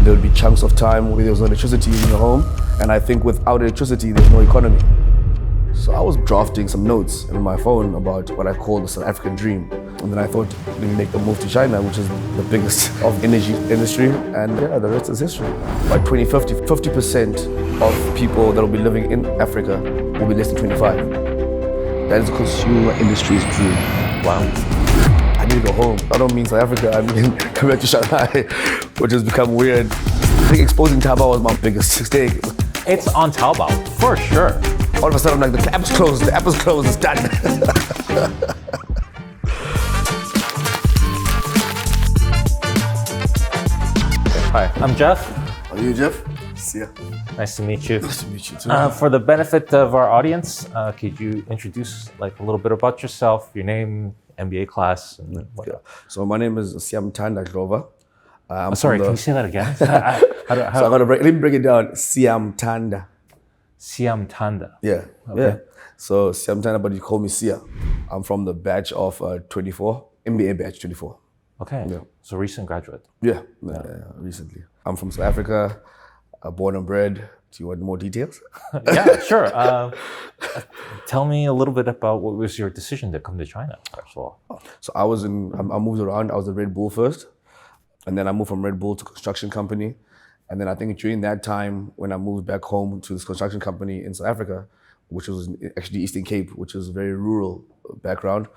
there would be chunks of time where there was no electricity in your home. And I think without electricity, there's no economy. So I was drafting some notes in my phone about what I call the South African dream. And then I thought, let me make the move to China, which is the biggest of energy industry. And yeah, the rest is history. By 2050, 50% of people that will be living in Africa will be less than 25. That is the consumer industry's dream. Wow. I need to go home. I don't mean South Africa, I mean come back to Shanghai, which has become weird. I think exposing Taobao was my biggest mistake. It's on Taobao, for sure. All of a sudden I'm like, the app's closed, it's done. Hi, I'm Jeff. Are you Jeff? Sia. Nice to meet you. Nice to meet you too. For the benefit of our audience, could you introduce like a little bit about yourself, your name, MBA class, and whatnot? So my name is Siyamthanda Dlova. Sorry, can you say that again? So let me break it down. Siyamthanda. Siyamthanda. Yeah. Okay. Yeah. So Siyamthanda, but you call me Sia. I'm from the batch of 24, MBA batch 24. Okay. Yeah. So recent graduate. Yeah, recently. I'm from South Africa, born and bred. Do you want more details? Yeah, sure. Tell me a little bit about what was your decision to come to China, first of all. So I moved around. I was at Red Bull first, and then I moved from Red Bull to construction company. And then I think during that time, when I moved back home to this construction company in South Africa, which was actually Eastern Cape, which is a very rural background,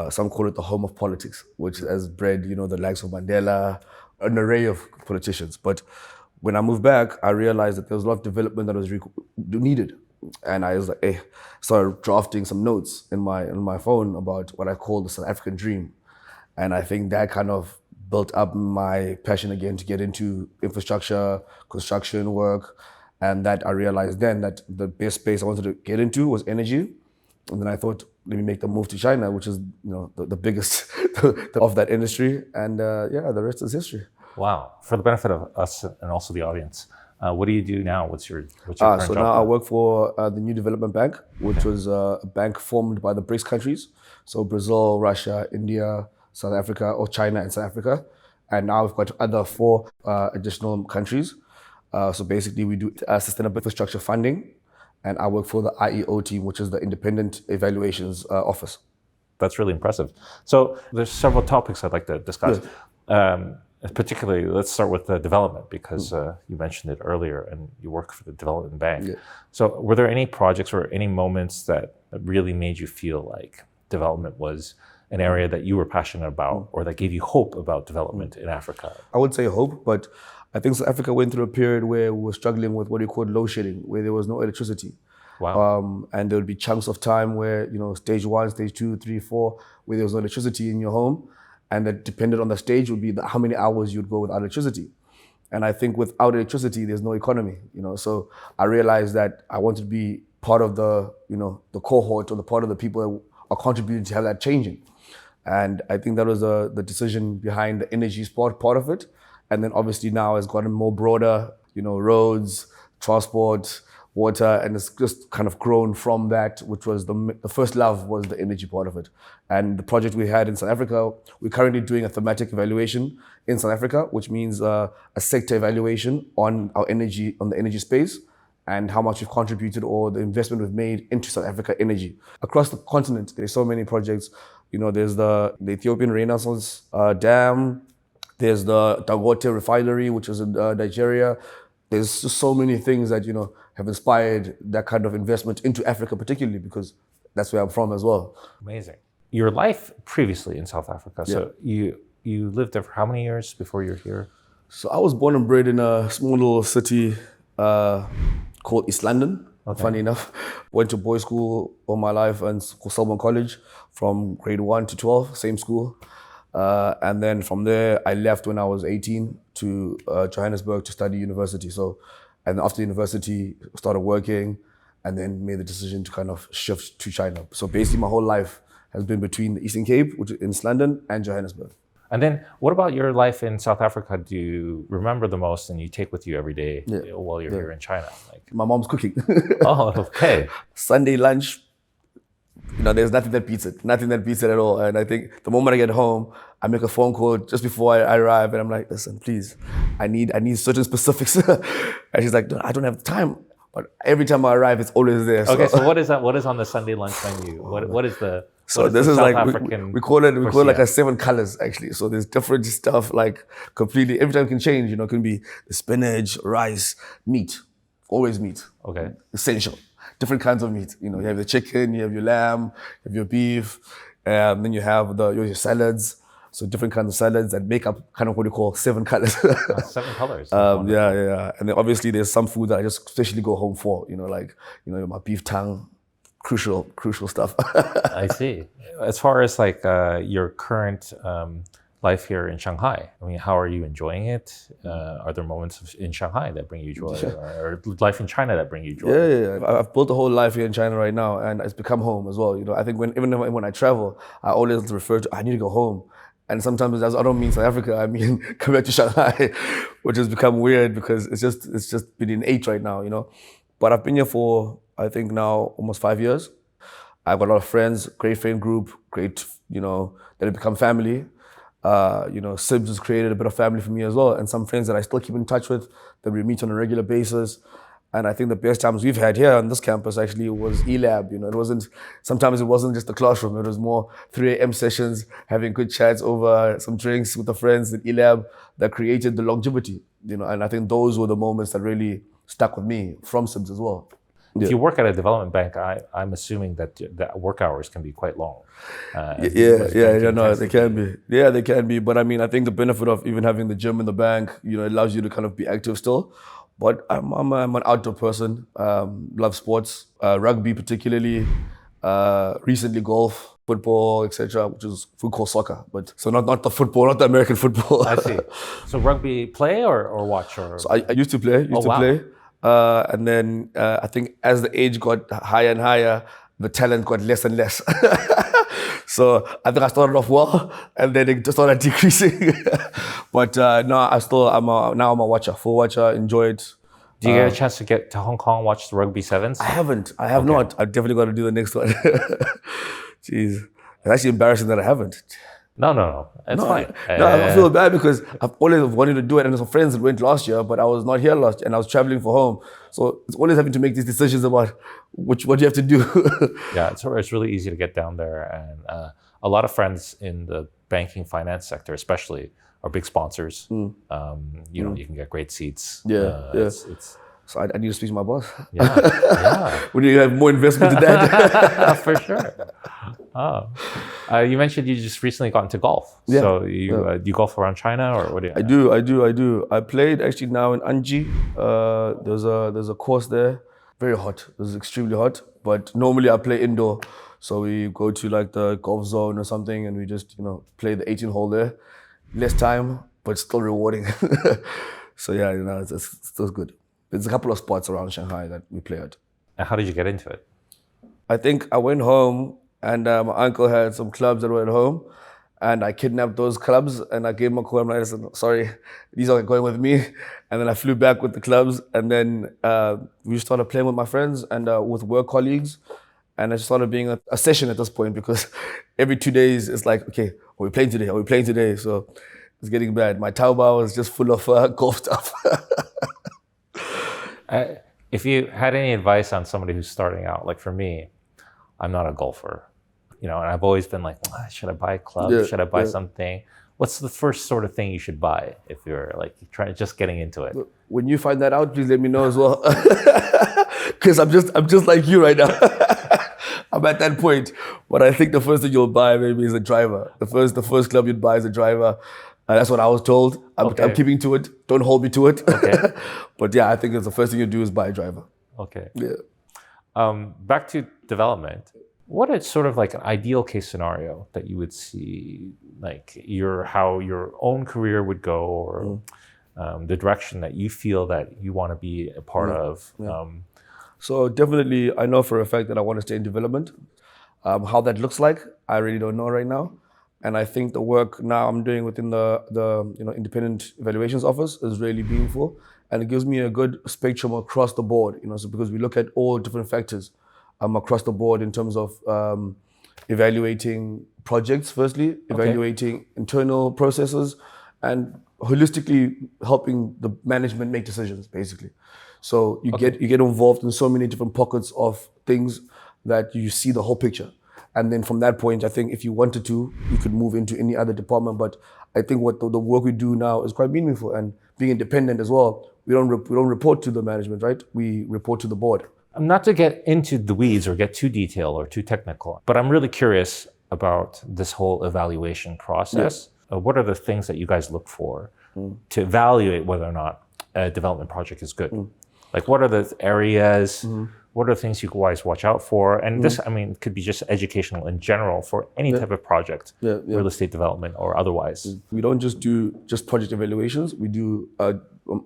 some call it the home of politics, which has bred, the likes of Mandela, an array of politicians. But when I moved back, I realized that there was a lot of development that was needed. And I was like, started drafting some notes in my phone about what I call the South African dream. And I think that kind of built up my passion again to get into infrastructure, construction work. And that I realized then that the best space I wanted to get into was energy. And then I thought, let me make the move to China, which is the biggest of that industry. And the rest is history. Wow. For the benefit of us and also the audience, what do you do now? What's your current job? So now I work for the New Development Bank, which was a bank formed by the BRICS countries. So Brazil, Russia, India, South Africa, or China and South Africa. And now we've got other 4 additional countries. So basically we do sustainable infrastructure funding. And I work for the IEO team, which is the Independent Evaluations Office. That's really impressive. So there's several topics I'd like to discuss. Yeah. Particularly, let's start with the development, because you mentioned it earlier and you work for the development bank. Yeah. So were there any projects or any moments that really made you feel like development was an area that you were passionate about or that gave you hope about development in Africa? I would say hope, but I think South Africa went through a period where we were struggling with what you call load shedding, where there was no electricity. Wow. And there would be chunks of time where, stage 1, stage 2, 3, 4, where there was no electricity in your home. And that depended on the stage would be how many hours you'd go without electricity. And I think without electricity, there's no economy, So I realized that I wanted to be part of the cohort or the part of the people that are contributing to have that changing. And I think that was the decision behind the energy part of it. And then obviously now it's gotten more broader, roads, transport, water, and it's just kind of grown from that, which was the first love was the energy part of it. And the project we had in South Africa, we're currently doing a thematic evaluation in South Africa, which means a sector evaluation on the energy space and how much we've contributed or the investment we've made into South Africa energy. Across the continent, there's so many projects. There's the Ethiopian Renaissance Dam, there's the Dangote refinery, which is in Nigeria. There's just so many things that, have inspired that kind of investment into Africa, particularly because that's where I'm from as well. Amazing. Your life previously in South Africa, so you lived there for how many years before you're here? So I was born and bred in a small little city called East London, funny enough. Went to boys' school all my life and Selborne College from grade 1 to 12, same school. And then from there, I left when I was 18 to Johannesburg to study university. And after university, started working and then made the decision to kind of shift to China. So basically my whole life has been between the Eastern Cape, which is in East London, and Johannesburg. And then what about your life in South Africa do you remember the most and you take with you every day while you're here in China? My mom's cooking. Oh, okay. Sunday lunch, There's nothing that beats it. Nothing that beats it at all. And I think the moment I get home, I make a phone call just before I arrive, and I'm like, listen, please, I need certain specifics. And she's like, no, I don't have time. But every time I arrive, it's always there. Okay, so what is that? What is on the Sunday lunch menu? What is the So what is this the is South like African we call it porcia? like a 7 colors actually. So there's different stuff like completely every time it can change. It can be spinach, rice, meat, always meat. Okay. Essential. Different kinds of meat. You have the chicken, you have your lamb, you have your beef, then you have your salads. So different kinds of salads that make up kind of what you call 7 colors. 7 colors. Yeah. And then obviously there's some food that I just especially go home for. My beef tongue, crucial stuff. I see. As far as like your current life here in Shanghai, I mean, how are you enjoying it? Are there moments in Shanghai that bring you joy, or life in China that bring you joy? Yeah. I've built a whole life here in China right now, and it's become home as well. I think when I travel, I always refer to I need to go home. And sometimes I don't mean South Africa, I mean come back to Shanghai, which has become weird because it's just been innate right now, But I've been here for, I think now almost 5 years. I've got a lot of friends, great friend group, great, that have become family. CEIBS has created a bit of family for me as well. And some friends that I still keep in touch with, that we meet on a regular basis. And I think the best times we've had here on this campus actually was E-Lab. Sometimes it wasn't just the classroom. It was more 3 a.m. sessions, having good chats over some drinks with the friends in E-Lab that created the longevity, and I think those were the moments that really stuck with me from CEIBS as well. If you work at a development bank, I'm assuming that work hours can be quite long. They can be. Yeah, they can be. But I mean, I think the benefit of even having the gym in the bank, it allows you to kind of be active still. But I'm an outdoor person, love sports, rugby particularly, recently golf, football, etc., which is we call soccer. But so not the football, not the American football. I see. So rugby play or watch? So I used to play, play. And then I think as the age got higher and higher, the talent got less and less. So I think I started off well, and then it just started decreasing. But now I'm a watcher, full watcher, enjoy it. Do you get a chance to get to Hong Kong, watch the Rugby Sevens? I haven't. I have not. I've definitely got to do the next one. Jeez. It's actually embarrassing that I haven't. No. It's fine. I feel bad because I've always wanted to do it, and there's some friends that went last year, but I was not here last year, and I was traveling for home. So it's always having to make these decisions about what you have to do. Yeah, it's really easy to get down there, and a lot of friends in the banking finance sector, especially, are big sponsors. You can get great seats. So I need to speak to my boss. Yeah. When you have more investment in that. For sure. You mentioned you just recently got into golf. Yeah. So you golf around China, or what do you? I do. I played actually now in Anji. There's a course there. Very hot. It was extremely hot. But normally I play indoor. So we go to like the golf zone or something, and we just play the 18 hole there. Less time, but still rewarding. So yeah, it's still good. There's a couple of spots around Shanghai that we play at. And how did you get into it? I think I went home, and my uncle had some clubs that were at home, and I kidnapped those clubs, and I gave him a call. I'm like, listen, sorry, these are going with me. And then I flew back with the clubs, and then we started playing with my friends and with work colleagues. And it started being a session at this point, because every 2 days it's like, okay, are we playing today? So it's getting bad. My Taobao is just full of golf stuff. If you had any advice on somebody who's starting out, like for me, I'm not a golfer, and I've always been like, should I buy a club? Should I buy something? What's the first sort of thing you should buy if you're like just getting into it? When you find that out, please let me know as well, because I'm just like you right now. I'm at that point, but I think the first thing you'll buy maybe is a driver. The first club you'd buy is a driver. That's what I was told. I'm keeping to it. Don't hold me to it. Okay. But yeah, I think it's the first thing you do is buy a driver. Okay. Yeah. Back to development. What is sort of like an ideal case scenario that you would see, like how your own career would go, or the direction that you feel that you want to be a part of? Yeah. So definitely, I know for a fact that I want to stay in development. How that looks like, I really don't know right now. And I think the work now I'm doing within the independent evaluations office is really meaningful, and it gives me a good spectrum across the board. So because we look at all different factors, across the board in terms of evaluating projects, firstly, evaluating internal processes, and holistically helping the management make decisions, basically. So you get involved in so many different pockets of things that you see the whole picture. And then from that point, I think if you wanted to, you could move into any other department. But I think what the work we do now is quite meaningful, and being independent as well. We don't report to the management, right? We report to the board. Not to get into the weeds or get too detailed or too technical, but I'm really curious about this whole evaluation process. Yeah. What are the things that you guys look for to evaluate whether or not a development project is good? Like, what are the areas? What are the things you guys watch out for? And this, I mean, could be just educational in general for any type of project, real estate development or otherwise. We don't just do project evaluations. We do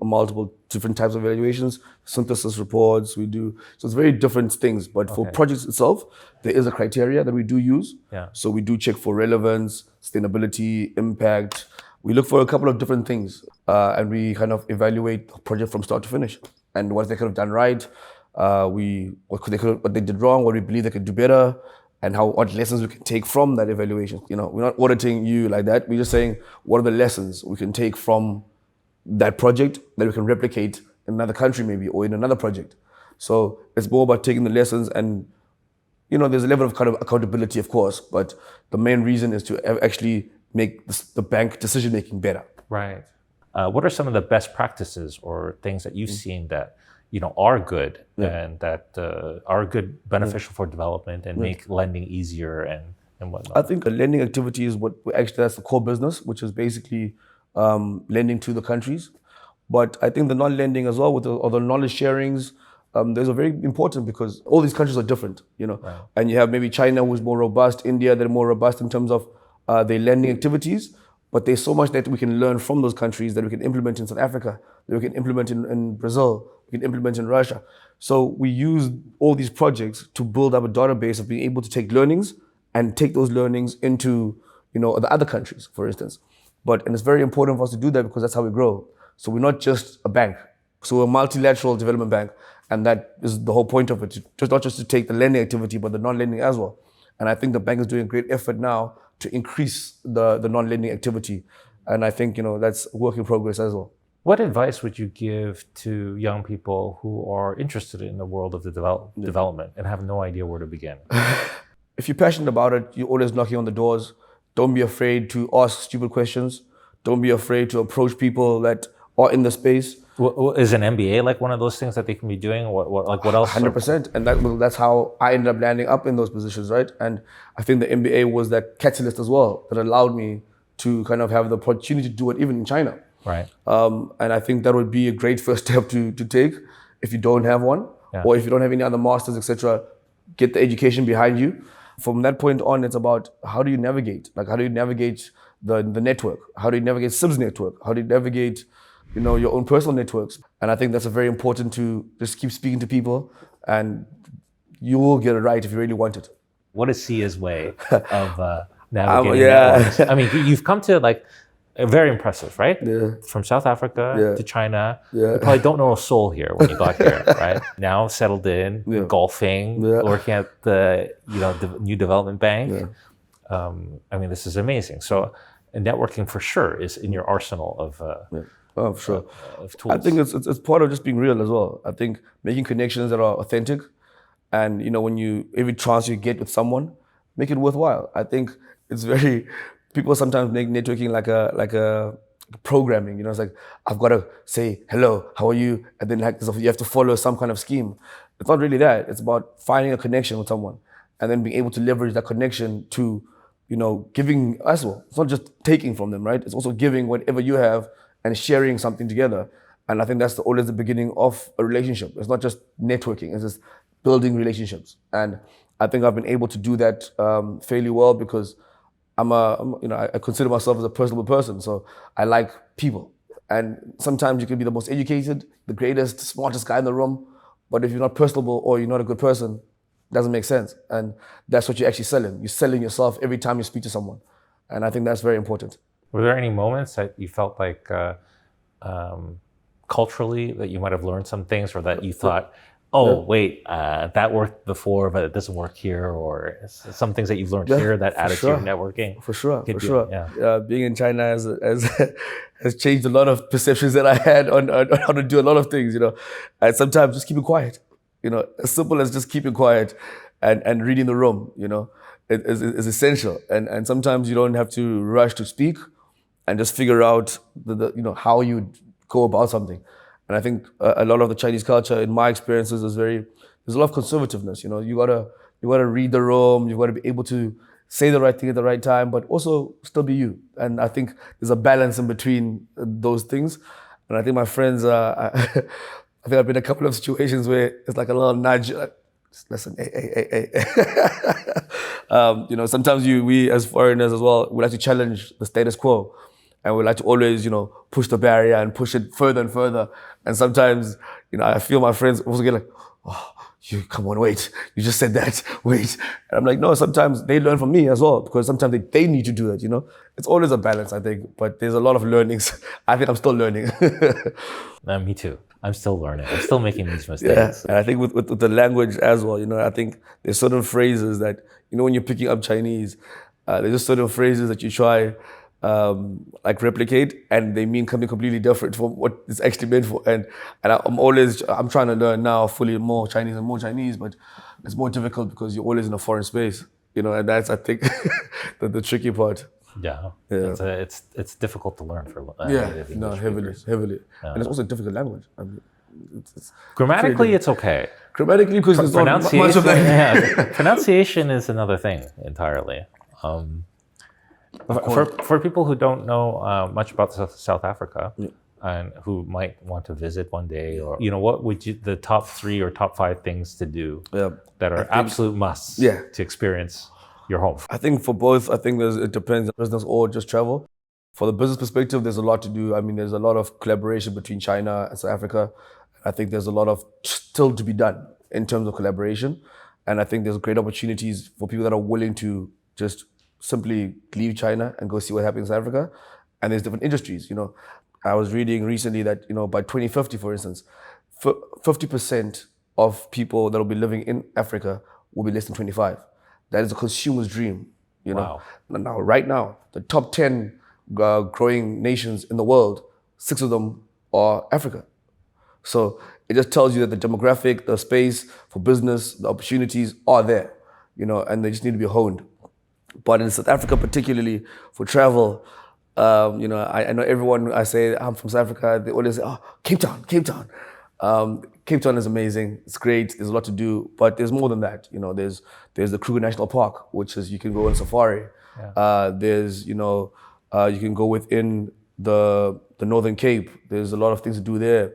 multiple different types of evaluations, synthesis reports. So it's very different things. But for projects itself, there is a criteria that we do use. Yeah. So we do check for relevance, sustainability, impact. We look for a couple of different things, and we kind of evaluate the project from start to finish. And what they could have done right, what they did wrong, what we believe they could do better, and what lessons we can take from that evaluation. You know, we're not auditing you like that. We're just saying what are the lessons we can take from that project that we can replicate in another country maybe, or in another project. So it's more about taking the lessons, and you know, there's a level of kind of accountability, of course, but the main reason is to actually make the bank decision making better. Right. What are some of the best practices or things that you've seen that are good and that are good, beneficial for development and make lending easier and whatnot? I think a lending activity is that's the core business, which is basically lending to the countries. But I think the non-lending as well, with the knowledge sharings, those are very important because all these countries are different, And you have maybe China, who's more robust, India, they're more robust in terms of their lending activities. But there's so much that we can learn from those countries that we can implement in South Africa, that we can implement in Brazil, we can implement in Russia. So we use all these projects to build up a database of being able to take learnings and take those learnings into, the other countries, for instance. And it's very important for us to do that because that's how we grow. So we're not just a bank. So we're a multilateral development bank. And that is the whole point of it, not just to take the lending activity, but the non-lending as well. And I think the bank is doing a great effort now to increase the non-lending activity. And I think, that's a work in progress as well. What advice would you give to young people who are interested in the world of the development and have no idea where to begin? If you're passionate about it, you're always knocking on the doors. Don't be afraid to ask stupid questions. Don't be afraid to approach people that are in the space. Is an MBA like one of those things that they can be doing? What else? 100%. And that's how I ended up landing up in those positions, right? And I think the MBA was that catalyst as well that allowed me to kind of have the opportunity to do it even in China. Right. And I think that would be a great first step to take if you don't have one, or if you don't have any other masters, etc. Get the education behind you. From that point on, it's about how do you navigate? Like, how do you navigate the network? How do you navigate CEIBS network? How do you navigate your own personal networks? And I think that's very important to just keep speaking to people, and you will get it right if you really want it. What is Sia's way of navigating networks? I mean, you've come to very impressive, right? Yeah. From South Africa to China. Yeah. You probably don't know a soul here when you got here, right? Now settled in, golfing, working at the new development bank. Yeah. I mean, this is amazing. So networking for sure is in your arsenal of for sure. Of tools. I think it's part of just being real as well. I think making connections that are authentic, and when every chance you get with someone, make it worthwhile. I think it's very. People sometimes make networking like a programming. It's like, I've got to say hello, how are you, and then you have to follow some kind of scheme. It's not really that. It's about finding a connection with someone, and then being able to leverage that connection to, giving as well. It's not just taking from them, right? It's also giving whatever you have and sharing something together. And I think that's always the beginning of a relationship. It's not just networking, it's just building relationships. And I think I've been able to do that fairly well because I consider myself as a personable person. So I like people. And sometimes you can be the most educated, the greatest, smartest guy in the room. But if you're not personable or you're not a good person, it doesn't make sense. And that's what you're actually selling. You're selling yourself every time you speak to someone. And I think that's very important. Were there any moments that you felt like culturally that you might have learned some things, or that you thought oh, wait, that worked before, but it doesn't work here, or some things that you've learned here that added to your networking. For sure, Could for be, sure. yeah. Being in China has changed a lot of perceptions that I had on how to do a lot of things, And sometimes just keep it quiet, as simple as just keeping quiet and reading the room, is essential. And sometimes you don't have to rush to speak and just figure out how you go about something. And I think a lot of the Chinese culture, in my experiences, there's a lot of conservativeness. You gotta read the room. You gotta be able to say the right thing at the right time, but also still be you. And I think there's a balance in between those things. And I think my friends, I think I've been in a couple of situations where it's like a little nudge. Like, listen, hey. Sometimes we as foreigners as well, we like to challenge the status quo. And we like to always, push the barrier and push it further and further. And sometimes, I feel my friends also get like, oh, you come on, wait. You just said that, wait. And I'm like, no, sometimes they learn from me as well, because sometimes they need to do it, It's always a balance, I think. But there's a lot of learnings. I think I'm still learning. Me too. I'm still learning. I'm still making these mistakes. Yeah. And I think with the language as well, I think there's certain phrases that, when you're picking up Chinese, there's just certain phrases that you try like replicate, and they mean something completely different from what it's actually meant for. And I'm trying to learn now fully more Chinese, but it's more difficult because you're always in a foreign space, and that's, I think, the tricky part. Yeah. It's difficult to learn for heavily. Yeah. And it's also a difficult language. I mean, it's grammatically, it's okay. Grammatically, because there's not much of that. Yeah, pronunciation is another thing entirely. For people who don't know much about South Africa, and who might want to visit one day, or what would the top 3 or top 5 things to do that are absolute musts to experience your home? I think for both, it depends on business or just travel. For the business perspective, there's a lot to do. I mean, there's a lot of collaboration between China and South Africa. I think there's a lot of still to be done in terms of collaboration. And I think there's great opportunities for people that are willing to just simply leave China and go see what happens in South Africa. And there's different industries, I was reading recently that, by 2050, for instance, 50% of people that will be living in Africa will be less than 25. That is a consumer's dream, Wow. Now, right now, the top 10 growing nations in the world, 6 of them are Africa. So it just tells you that the demographic, the space for business, the opportunities are there, and they just need to be honed. But in South Africa, particularly for travel, I know everyone, I say I'm from South Africa, they always say, oh, Cape Town. Cape Town is amazing. It's great. There's a lot to do, but there's more than that. There's the Kruger National Park, which is you can go on safari. Yeah. You can go within the Northern Cape. There's a lot of things to do there.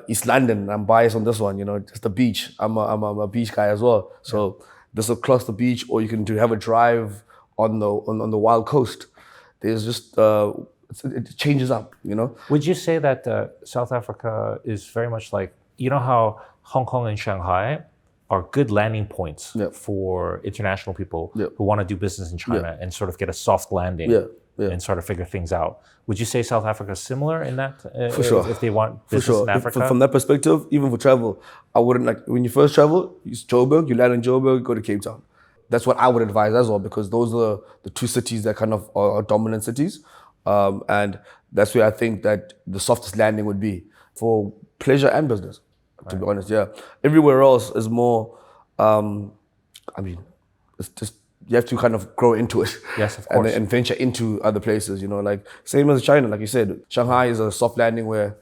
East London, I'm biased on this one. Just the beach. I'm a beach guy as well. So this across the beach, or you can have a drive on the wild coast. There's just it changes up, Would you say that South Africa is very much like, how Hong Kong and Shanghai are good landing points for international people who want to do business in China and sort of get a soft landing and sort of figure things out? Would you say South Africa is similar in that? For sure. If they want business in Africa? From that perspective, even for travel, I wouldn't when you first travel, it's Joburg, you land in Joburg, go to Cape Town. That's what I would advise as well, because those are the 2 cities that kind of are dominant cities. And that's where I think that the softest landing would be for pleasure and business, to be honest. Yeah. Everywhere else is more, it's just, you have to kind of grow into it. Yes, of course. And venture into other places, like same as China, like you said. Shanghai is a soft landing where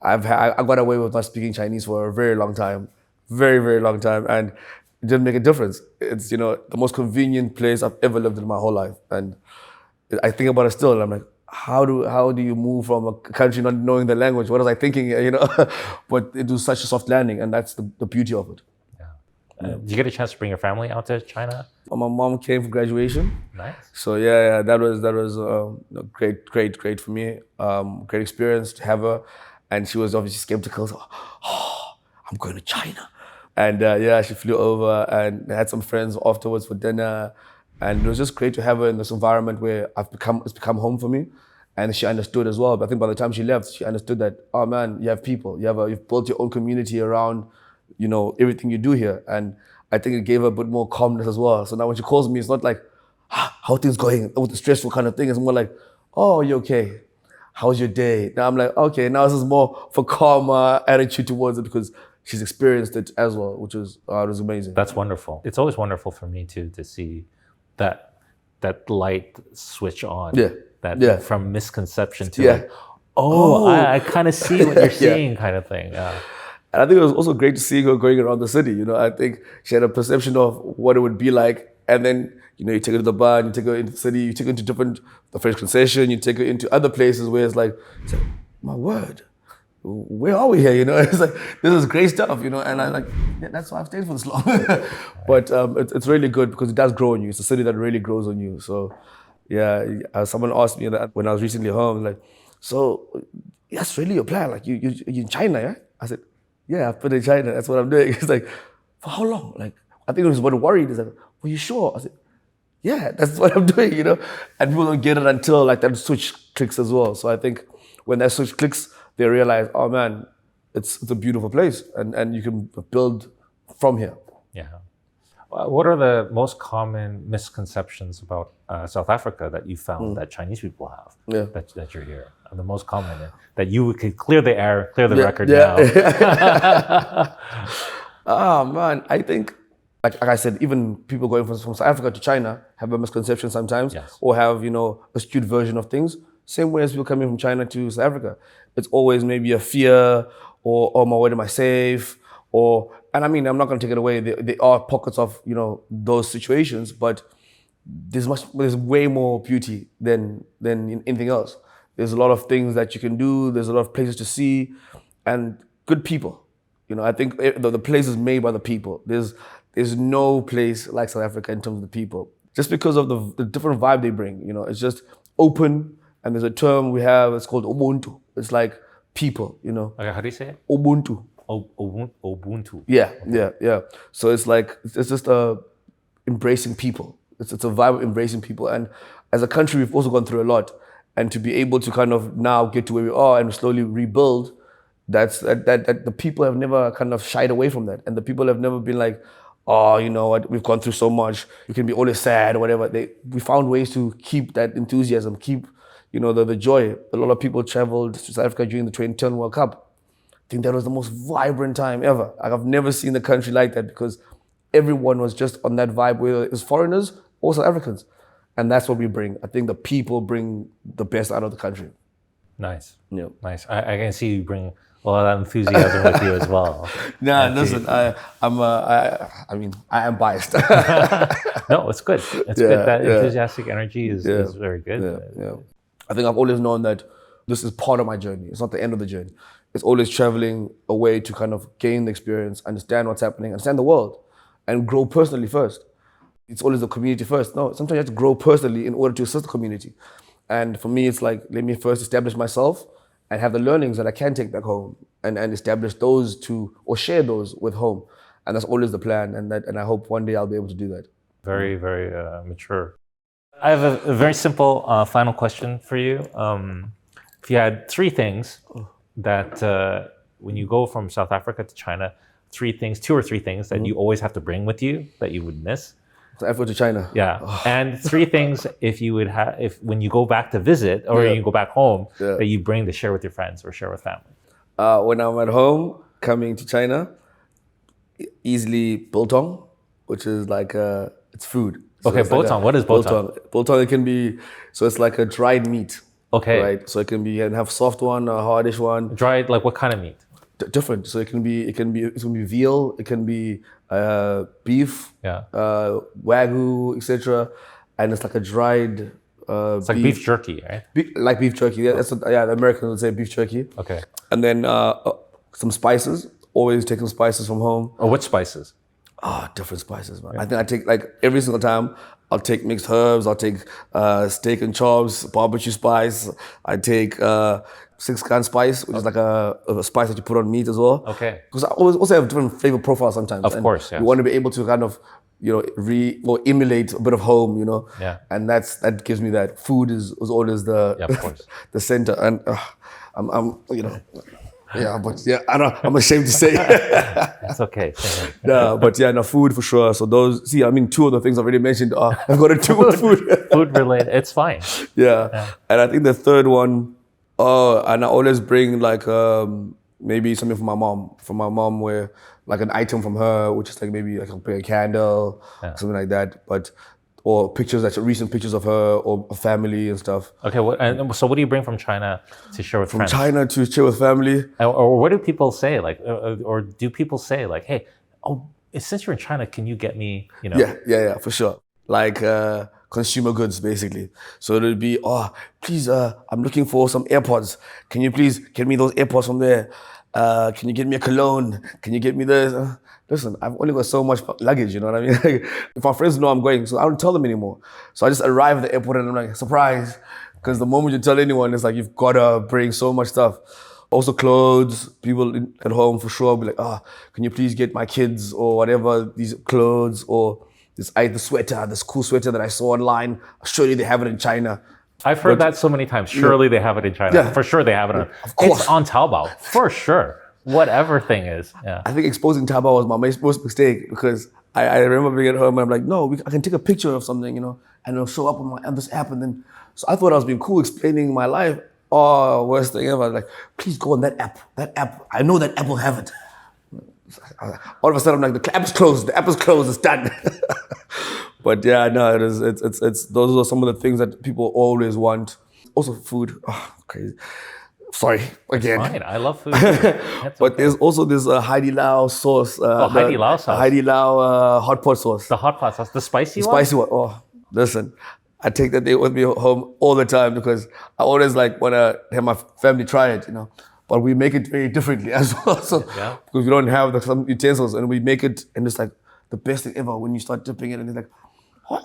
I got away with not speaking Chinese for a very long time. Very, very long time. And it didn't make a difference. It's, the most convenient place I've ever lived in my whole life. And I think about it still, and I'm like, how do you move from a country not knowing the language? What was I thinking, But it was such a soft landing, and that's the beauty of it. Yeah. Did you get a chance to bring your family out to China? My mom came for graduation. Nice. So that was great for me. Great experience to have her, and she was obviously skeptical. So, I'm going to China. And she flew over and had some friends afterwards for dinner. And it was just great to have her in this environment where it's become home for me. And she understood as well. But I think by the time she left, she understood that, oh man, you have people. You've built your own community around everything you do here. And I think it gave her a bit more calmness as well. So now when she calls me, it's not like, how are things going? With the stressful kind of thing. It's more like, oh, you okay? How's your day? Now I'm like, okay, now this is more for calmer attitude towards it because she's experienced it as well, which was it was amazing. That's wonderful. It's always wonderful for me too to see that light switch on. From misconception to like, I kind of see what you're seeing kind of thing. Yeah. And I think it was also great to see her going around the city. I think she had a perception of what it would be like, and then you take her to the bar, and you take her into the city, you take her into the French concession, you take her into other places where it's like my word, where are we here? It's like, this is great stuff, and I'm like, that's why I've stayed for this long. But it's really good because it does grow on you. It's a city that really grows on you. So someone asked me that when I was recently home, like, so that's really your plan? Like you're in China, yeah? I said, yeah, I've been in China. That's what I'm doing. It's like, for how long? Like, I think it was what worried. He's like, were you sure? I said, yeah, that's what I'm doing, And people don't get it until like that switch clicks as well. So I think when that switch clicks, they realize, oh man, it's a beautiful place, and you can build from here. Yeah. What are the most common misconceptions about South Africa that you found that Chinese people have that you're here? And the most common that you could clear the record now. Oh man, I think like I said, even people going from South Africa to China have a misconception sometimes, or have a skewed version of things. Same way as people coming from China to South Africa, it's always maybe a fear or oh my word, am I safe? And I mean, I'm not going to take it away. There are pockets of those situations, but there's way more beauty than in anything else. There's a lot of things that you can do. There's a lot of places to see, and good people. I think the place is made by the people. There's no place like South Africa in terms of the people, just because of the different vibe they bring. It's just open, and there's a term we have. It's called Ubuntu. It's like people. Okay, how do you say it? Ubuntu. Ubuntu. Yeah. So it's just embracing people. It's a vibe of embracing people. And as a country, we've also gone through a lot. And to be able to kind of now get to where we are and slowly rebuild, that the people have never kind of shied away from that. And the people have never been like, oh, you know what, we've gone through so much, you can be always sad or whatever. We found ways to keep that enthusiasm, keep the joy. A lot of people traveled to South Africa during the 2010 World Cup. I think that was the most vibrant time ever. I've never seen the country like that because everyone was just on that vibe, whether it's foreigners or South Africans. And that's what we bring. I think the people bring the best out of the country. Nice. Yeah. Nice. I can see you bring a lot of that enthusiasm with you as well. Listen, I am biased. No, it's good. It's good. That enthusiastic energy is very good. Yeah. I think I've always known that this is part of my journey. It's not the end of the journey. It's always traveling away to kind of gain the experience, understand what's happening, understand the world, and grow personally first. It's always the community first. No, sometimes you have to grow personally in order to assist the community. And for me, it's like, let me first establish myself and have the learnings that I can take back home and establish those or share those with home. And that's always the plan. And I hope one day I'll be able to do that. Very, very mature. I have a very simple final question for you. If you had three things that when you go from South Africa to China, two or three things that you always have to bring with you that you would miss. South Africa to China. Yeah. And three things if when you go back to visit or you go back home that you bring to share with your friends or share with family. When I'm at home, coming to China, easily biltong, which is like it's food. So okay, biltong. What is biltong? Biltong, it can be, so it's like a dried meat. Okay. Right. So it can be, you can have soft one, a hardish one. Dried, like what kind of meat? Different. So it can be veal, it can be beef, wagyu, etc. And it's like a dried. It's like beef jerky, right? Like beef jerky. Yeah, the Americans would say beef jerky. Okay. And then some spices. Always take some spices from home. Oh, what spices? Different spices, man. Yeah. I think I take, like, every single time, I'll take mixed herbs, I'll take steak and chops, barbecue spice, I take 6-gun spice, which is like a spice that you put on meat as well. Okay. Because I also have different flavor profiles sometimes. Of course, yes. You want to be able to kind of, emulate a bit of home, Yeah. And that gives me that. Food was always the of course. the center. And I'm Yeah, but yeah, I'm ashamed to say. It's okay. No, but yeah, no, food for sure. So those, see, I mean, two of the things I've already mentioned I've got to do with food. Food related, it's fine. Yeah. And I think the third one, and I always bring like maybe something from my mom where like an item from her, which is like maybe I can bring a candle, something like that. But or pictures, like recent pictures of her or a family and stuff. Okay, so what do you bring from China to share with friends? From China to share with family. Or what do people say? Like, or do people say like, hey, since you're in China, can you get me, Yeah, for sure. Like consumer goods, basically. So it'll be, please, I'm looking for some AirPods. Can you please get me those AirPods from there? Can you get me a cologne? Can you get me this? Listen, I've only got so much luggage, you know what I mean? Like, if my friends know I'm going, so I don't tell them anymore. So I just arrive at the airport and I'm like, surprise. Because the moment you tell anyone, it's like, you've got to bring so much stuff. Also clothes, people at home for sure be like, can you please get my kids or whatever, these clothes or the sweater, this cool sweater that I saw online. Surely they have it in China. I've heard that so many times. Surely they have it in China. Yeah. For sure they have it. Of course. It's on Taobao, for sure. Whatever thing is. Yeah. I think exposing Taobao was my most mistake because I remember being at home and I'm like, no, I can take a picture of something, and it'll show up on this app. And then, so I thought I was being cool explaining my life. Oh, worst thing ever. Like, please go on that app. That app, I know that app will have it. All of a sudden, I'm like, the app is closed. The app is closed. It's done. But yeah, no, it's those are some of the things that people always want. Also, food. Oh, crazy. Sorry, again. It's fine. I love food. But there's also this Hai Lao sauce. Hai Lao sauce. Hai Lao hot pot sauce. The hot pot sauce, the spicy one? Spicy one. Oh, listen. I take that thing with me home all the time because I always like want to have my family try it, But we make it very differently as well. So because we don't have some utensils and we make it and it's like the best thing ever when you start dipping it and it's like,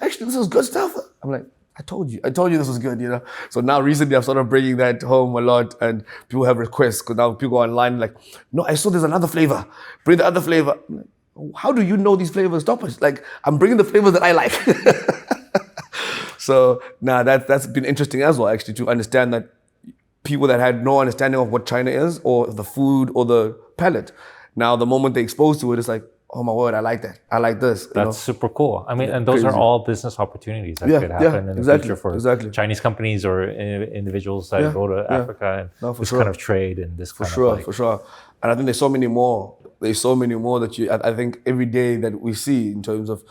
actually this is good stuff. I'm like, I told you this was good, So now recently I've started bringing that home a lot and people have requests because now people go online like, no, I saw there's another flavor. Bring the other flavor. I'm like, how do you know these flavors? Stop it. Like, I'm bringing the flavors that I like. So now that's been interesting as well, actually, to understand that people that had no understanding of what China is or the food or the palate, now the moment they're exposed to it, it's like, oh my word, I like that. I like this. That's super cool. I mean, and those are all business opportunities that could happen in the future for Chinese companies or individuals that go to Africa and this kind of trade and this kind of For sure. And I think there's so many more. There's so many more that I think every day that we see in terms of,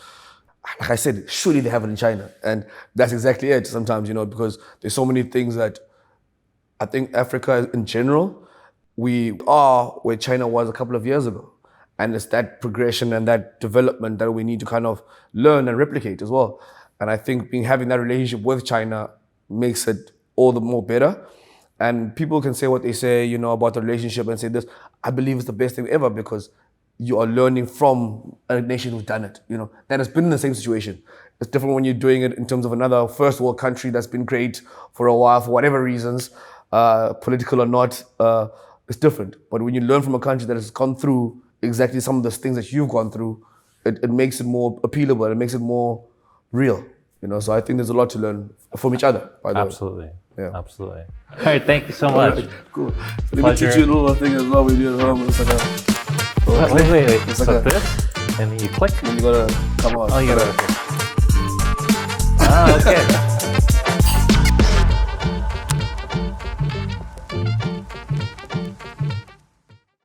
like I said, surely they have it in China. And that's exactly it sometimes, because there's so many things that I think Africa in general, we are where China was a couple of years ago. And it's that progression and that development that we need to kind of learn and replicate as well. And I think having that relationship with China makes it all the more better. And people can say what they say, about the relationship and say this. I believe it's the best thing ever because you are learning from a nation who's done it, that has been in the same situation. It's different when you're doing it in terms of another first world country that's been great for a while, for whatever reasons, political or not, it's different. But when you learn from a country that has gone through exactly some of the things that you've gone through, it makes it more appealable, it makes it more real, So I think there's a lot to learn from each other, by the way. Absolutely. Yeah. Absolutely. All right, thank you so much. Right, cool. Let me teach you a little thing as well we do at home. It's like wait. It's like this? And then you click? And you gotta come on. Oh, you gotta. Okay.